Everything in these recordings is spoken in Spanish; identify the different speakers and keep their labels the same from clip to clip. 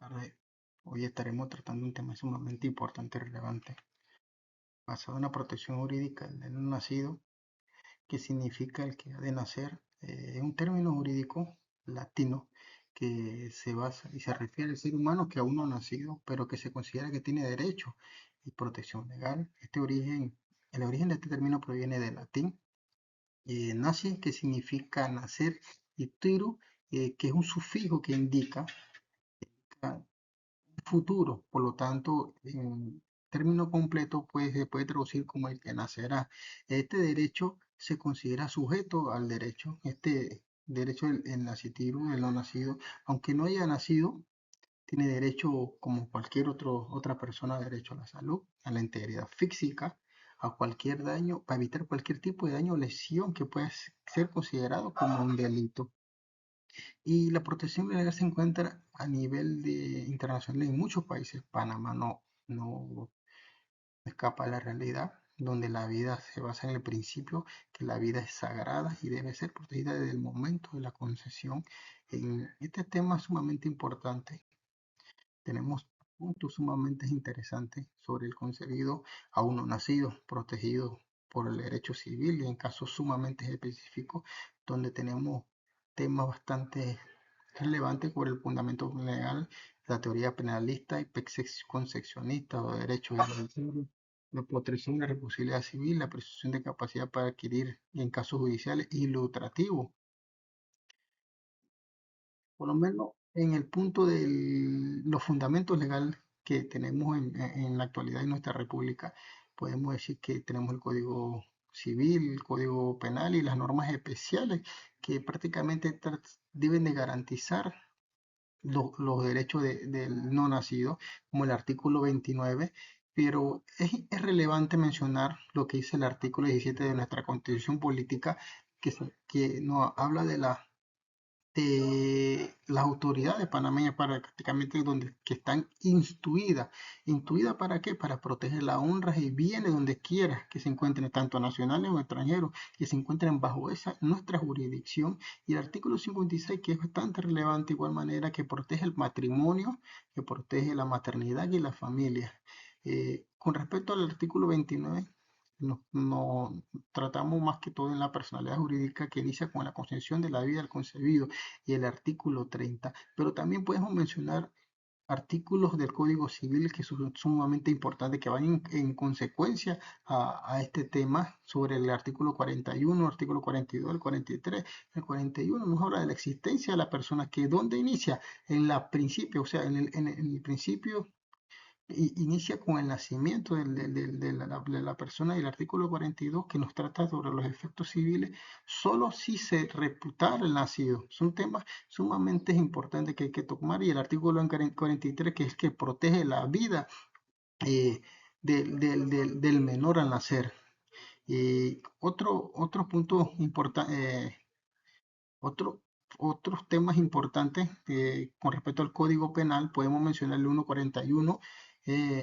Speaker 1: Tarde. Hoy estaremos tratando un tema sumamente importante y relevante, basado en la protección jurídica del no nacido, que significa el que ha de nacer. Es un término jurídico latino que se basa y se refiere al ser humano que aún no ha nacido, pero que se considera que tiene derecho y protección legal. El origen de este término proviene del latín naci, que significa nacer, y tiru, que es un sufijo que indica futuro. Por lo tanto, en término completo pues, se puede traducir como el que nacerá. Este derecho se considera sujeto al derecho, este derecho del nacitivo, el no nacido, aunque no haya nacido, tiene derecho como cualquier otra persona, derecho a la salud, a la integridad física, a cualquier daño, para evitar cualquier tipo de daño o lesión que pueda ser considerado como un delito. Y la protección legal se encuentra a nivel internacional en muchos países. Panamá no escapa de la realidad, donde la vida se basa en el principio que la vida es sagrada y debe ser protegida desde el momento de la concesión. En este tema sumamente importante, tenemos puntos sumamente interesantes sobre el concebido aún no nacido, protegido por el derecho civil y en casos sumamente específicos, donde tenemos temas bastante relevantes por el fundamento legal, la teoría penalista y concepcionista o derecho de la protección de la responsabilidad civil, la presunción de capacidad para adquirir en casos judiciales y lucrativos. Por lo menos en el punto de los fundamentos legales que tenemos en la actualidad en nuestra república, podemos decir que tenemos el Código Civil, el Código Penal y las normas especiales que prácticamente deben de garantizar los derechos del no nacido, como el artículo 29, pero es relevante mencionar lo que dice el artículo 17 de nuestra Constitución Política, que nos habla de las autoridades panameñas prácticamente donde que están instruidas. ¿Instruidas para qué? Para proteger la honra y bienes donde quiera que se encuentren, tanto nacionales o extranjeros, que se encuentren bajo esa nuestra jurisdicción. Y el artículo 56, que es bastante relevante, de igual manera que protege el matrimonio, que protege la maternidad y la familia. Con respecto al artículo 29, no tratamos más que todo en la personalidad jurídica que inicia con la concepción de la vida del concebido y el artículo 30, pero también podemos mencionar artículos del Código Civil que son sumamente importantes, que van en consecuencia a este tema sobre el artículo 41, artículo 42, el 43. El 41 nos habla de la existencia de la persona, que donde inicia en la principio, o sea, en el principio inicia con el nacimiento de la persona, y el artículo 42 que nos trata sobre los efectos civiles, solo si se reputara el nacido. Son temas sumamente importantes que hay que tomar, y el artículo 43, que es que protege la vida eh, del menor al nacer. Y otro punto importante, otro, otros temas importantes con respecto al Código Penal, podemos mencionar el 141,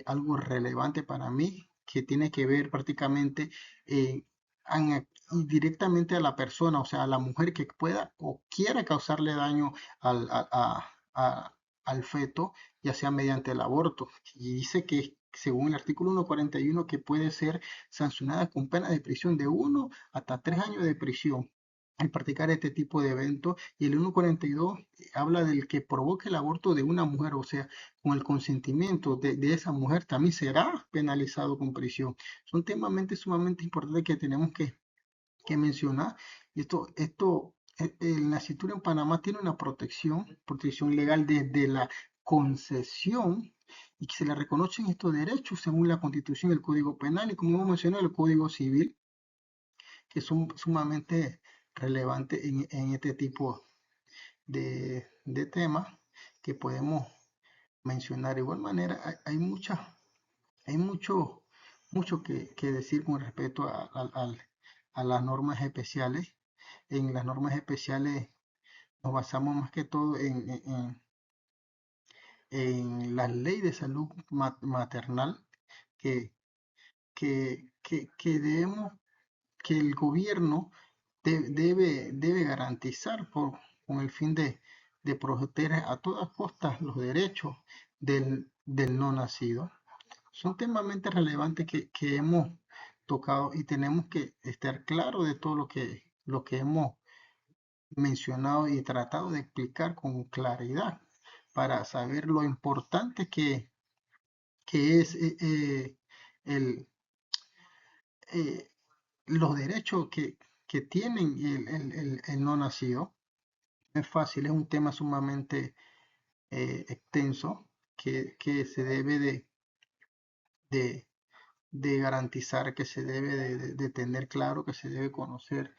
Speaker 1: algo relevante para mí, que tiene que ver prácticamente eh, y directamente a la persona, o sea, a la mujer que pueda o quiera causarle daño al, al feto, ya sea mediante el aborto. Y dice que, según el artículo 141, que puede ser sancionada con pena de prisión de 1 hasta 3 años de prisión al practicar este tipo de eventos. Y el 142 habla del que provoque el aborto de una mujer, o sea, con el consentimiento de esa mujer también será penalizado con prisión. Son temas sumamente importantes que tenemos que mencionar. La escritura en Panamá tiene una protección legal desde la concesión, y que se le reconocen estos derechos según la Constitución, el Código Penal y, como hemos mencionado, el Código Civil, que son sumamente relevantes en este tipo de temas que podemos mencionar. De igual manera, hay mucho que decir con respecto a las normas especiales. En las normas especiales nos basamos más que todo en la ley de salud maternal, que, que debemos, que el gobierno debe garantizar con el fin de proteger a todas costas los derechos del no nacido. Son temamente relevantes que hemos tocado y tenemos que estar claros de todo lo que hemos mencionado y tratado de explicar con claridad para saber lo importante que es el, eh, los derechos que tienen el no nacido. No es fácil, es un tema sumamente extenso que se debe de, de garantizar, que se debe de tener claro, que se debe conocer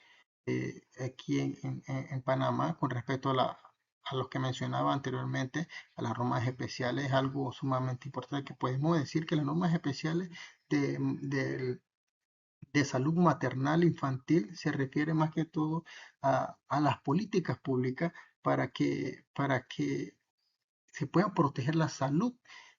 Speaker 1: aquí en Panamá con respecto a los que mencionaba anteriormente, a las normas especiales, es algo sumamente importante que podemos decir que las normas especiales de, del de salud maternal infantil se refiere más que todo a las políticas públicas para que se pueda proteger la salud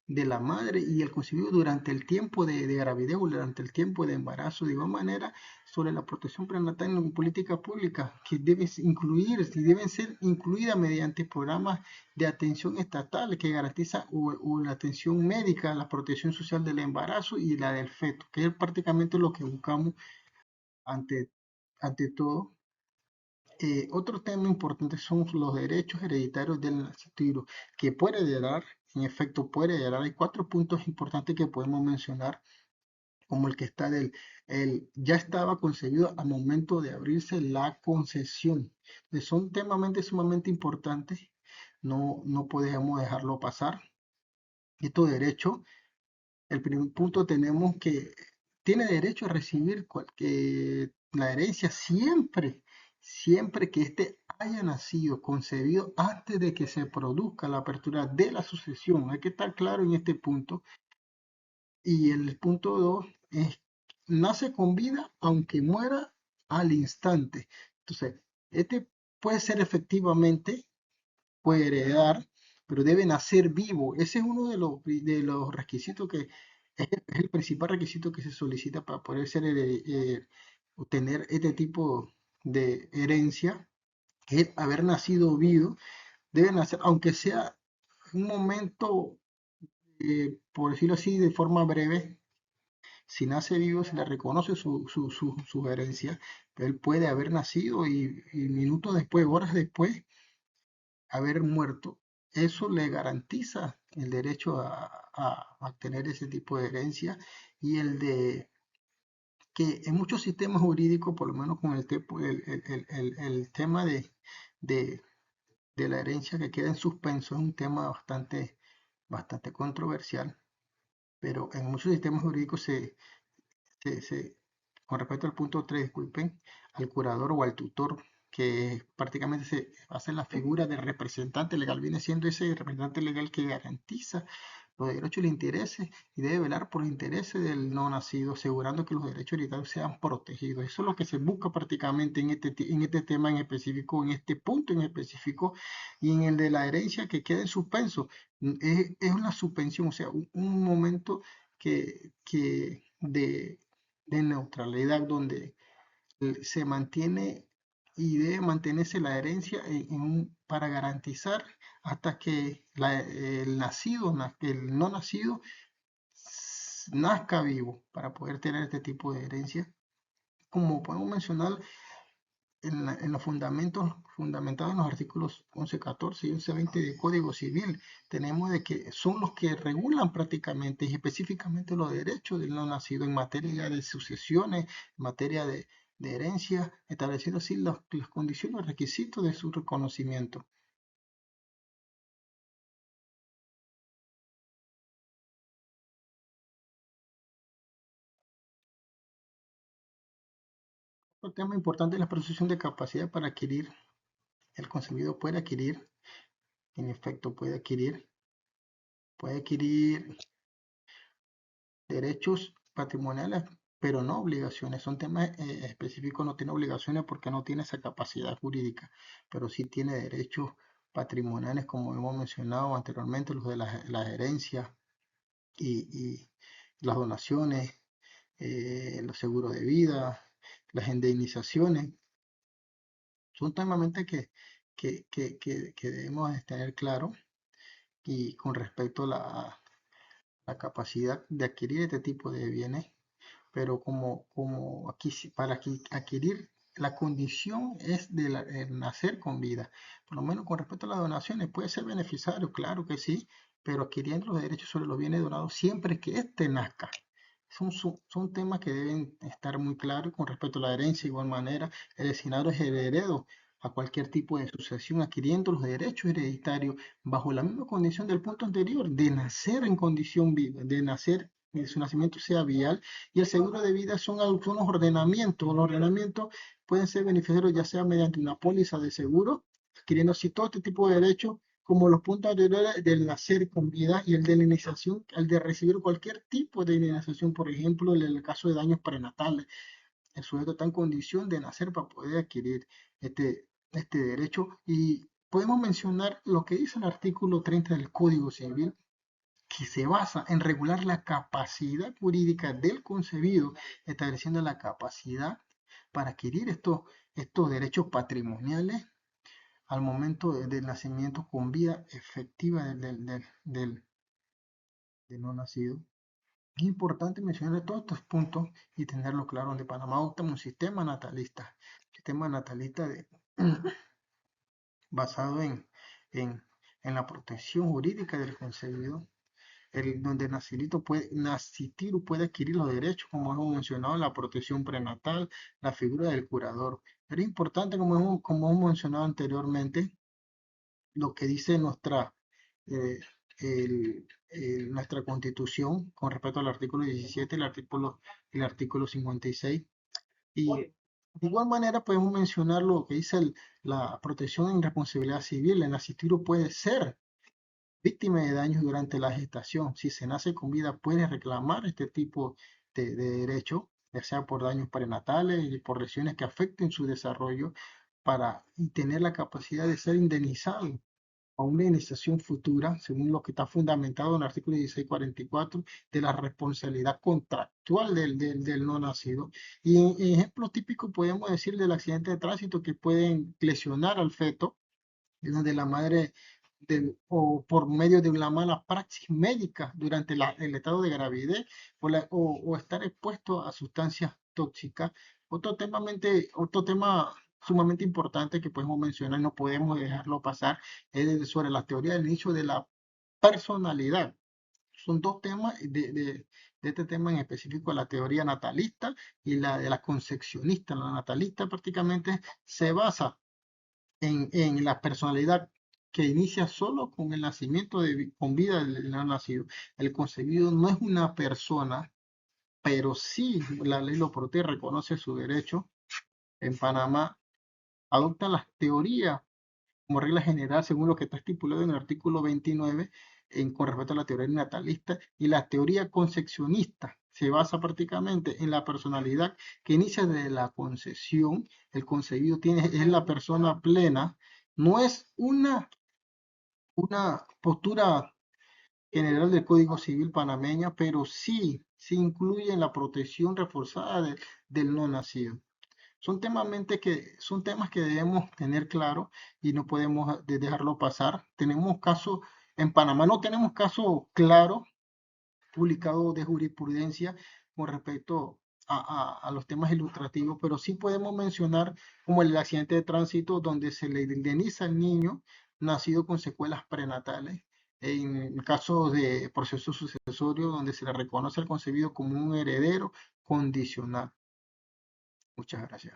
Speaker 1: de la madre y el concebido durante el tiempo de gravidez o durante el tiempo de embarazo. De igual manera, sobre la protección prenatal en política pública, que deben incluir, y deben ser incluidas mediante programas de atención estatal que garantiza o la atención médica, la protección social del embarazo y la del feto, que es prácticamente lo que buscamos ante, ante todo. Otro tema importante son los derechos hereditarios del nacido, que puede heredar, en efecto puede heredar. Hay cuatro puntos importantes que podemos mencionar, como el que está ya estaba concebido al momento de abrirse la concesión. Son temas sumamente importantes, no podemos dejarlo pasar. Estos derechos, el primer punto tenemos que tiene derecho a recibir la herencia siempre que éste haya nacido, concebido antes de que se produzca la apertura de la sucesión. Hay que estar claro en este punto. Y el punto 2 es, nace con vida aunque muera al instante. Entonces, este puede ser efectivamente, puede heredar, pero debe nacer vivo. Ese es uno de los requisitos es el principal requisito que se solicita para poder obtener este tipo de herencia, es haber nacido vivo. Debe nacer, aunque sea un momento, por decirlo así, de forma breve. Si nace vivo, se le reconoce su herencia, pero él puede haber nacido y minutos después, horas después, haber muerto. Eso le garantiza el derecho a tener ese tipo de herencia y el de que en muchos sistemas jurídicos, por lo menos con el tema de, de la herencia que queda en suspenso, es un tema bastante controversial, pero en muchos sistemas jurídicos con respecto al punto 3, disculpen, al curador o al tutor, que prácticamente se hace la figura del representante legal, viene siendo ese representante legal que garantiza los derechos y los intereses y debe velar por los intereses del no nacido, asegurando que los derechos hereditarios sean protegidos. Eso es lo que se busca prácticamente en este tema en específico, en este punto en específico, y en el de la herencia que queda en suspenso. Es una suspensión, o sea, un momento de neutralidad donde se mantiene y debe mantenerse la herencia para garantizar hasta que el nacido, el no nacido, nazca vivo para poder tener este tipo de herencia. Como podemos mencionar en los fundamentos fundamentados en los artículos 11, 14 y 11, 20 del Código Civil, tenemos de que son los que regulan prácticamente y específicamente los derechos del no nacido en materia de sucesiones, en materia de herencia, estableciendo así las condiciones y requisitos de su reconocimiento. Otro tema importante es la presunción de capacidad para adquirir. El concebido puede adquirir, en efecto puede adquirir derechos patrimoniales, pero no obligaciones. Son temas específicos, no tiene obligaciones porque no tiene esa capacidad jurídica, pero sí tiene derechos patrimoniales, como hemos mencionado anteriormente, los de las herencias y las donaciones, los seguros de vida, las indemnizaciones. Son temas que debemos de tener claro y con respecto a la capacidad de adquirir este tipo de bienes, pero como aquí, para adquirir la condición es de nacer con vida. Por lo menos con respecto a las donaciones, puede ser beneficiario, claro que sí, pero adquiriendo los derechos sobre los bienes donados siempre que éste nazca. Son temas que deben estar muy claros con respecto a la herencia. De igual manera, el destinatario es el heredero a cualquier tipo de sucesión, adquiriendo los derechos hereditarios bajo la misma condición del punto anterior, de nacer en condición viva, de nacer, que su nacimiento sea vial, y el seguro de vida son unos ordenamientos. Los ordenamientos pueden ser beneficiarios ya sea mediante una póliza de seguro, adquiriendo así todo este tipo de derechos, como los puntos anteriores del nacer con vida y el de la iniciación, el de recibir cualquier tipo de indemnización, por ejemplo, en el caso de daños prenatales. El sujeto está en condición de nacer para poder adquirir este derecho. Y podemos mencionar lo que dice el artículo 30 del Código Civil, que se basa en regular la capacidad jurídica del concebido, estableciendo la capacidad para adquirir estos derechos patrimoniales al momento del nacimiento con vida efectiva del no nacido. Es importante mencionar todos estos puntos y tenerlo claro, donde Panamá adopta un sistema natalista basado en la protección jurídica del concebido, donde Nascitiru puede adquirir los derechos, como hemos mencionado, la protección prenatal, la figura del curador. Pero es importante, como hemos mencionado anteriormente, lo que dice eh, nuestra Constitución con respecto al artículo 17, el artículo 56. Y de igual manera podemos mencionar lo que dice la protección en responsabilidad civil. El nascituro puede ser víctima de daños durante la gestación. Si se nace con vida, puede reclamar este tipo de derecho, ya sea por daños prenatales y por lesiones que afecten su desarrollo, y tener la capacidad de ser indemnizado a una indemnización futura, según lo que está fundamentado en el artículo 1644 de la responsabilidad contractual del no nacido. Y en ejemplo típico podemos decir del accidente de tránsito que pueden lesionar al feto, en donde la madre o por medio de una mala praxis médica durante el estado de gravidez o estar expuesto a sustancias tóxicas. Otro tema sumamente importante que podemos mencionar, no podemos dejarlo pasar, es sobre la teoría del inicio de la personalidad. Son dos temas de este tema en específico, la teoría natalista y la de la concepcionista. La natalista prácticamente se basa en la personalidad que inicia solo con el nacimiento con vida del no nacido. El concebido no es una persona, pero sí la ley lo protege, reconoce su derecho. En Panamá adopta las teorías como regla general según lo que está estipulado en el artículo 29 con respecto a la teoría natalista, y la teoría concepcionista se basa prácticamente en la personalidad que inicia desde la concepción. El concebido es la persona plena, no es una postura general del Código Civil panameña, pero sí incluye en la protección reforzada del no nacido. Son temas que debemos tener claro y no podemos dejarlo pasar. En Panamá no tenemos caso claro publicado de jurisprudencia con respecto a los temas ilustrativos, pero sí podemos mencionar como el accidente de tránsito donde se le indemniza al niño nacido con secuelas prenatales. En casos de proceso sucesorio donde se le reconoce al concebido como un heredero condicional. Muchas gracias.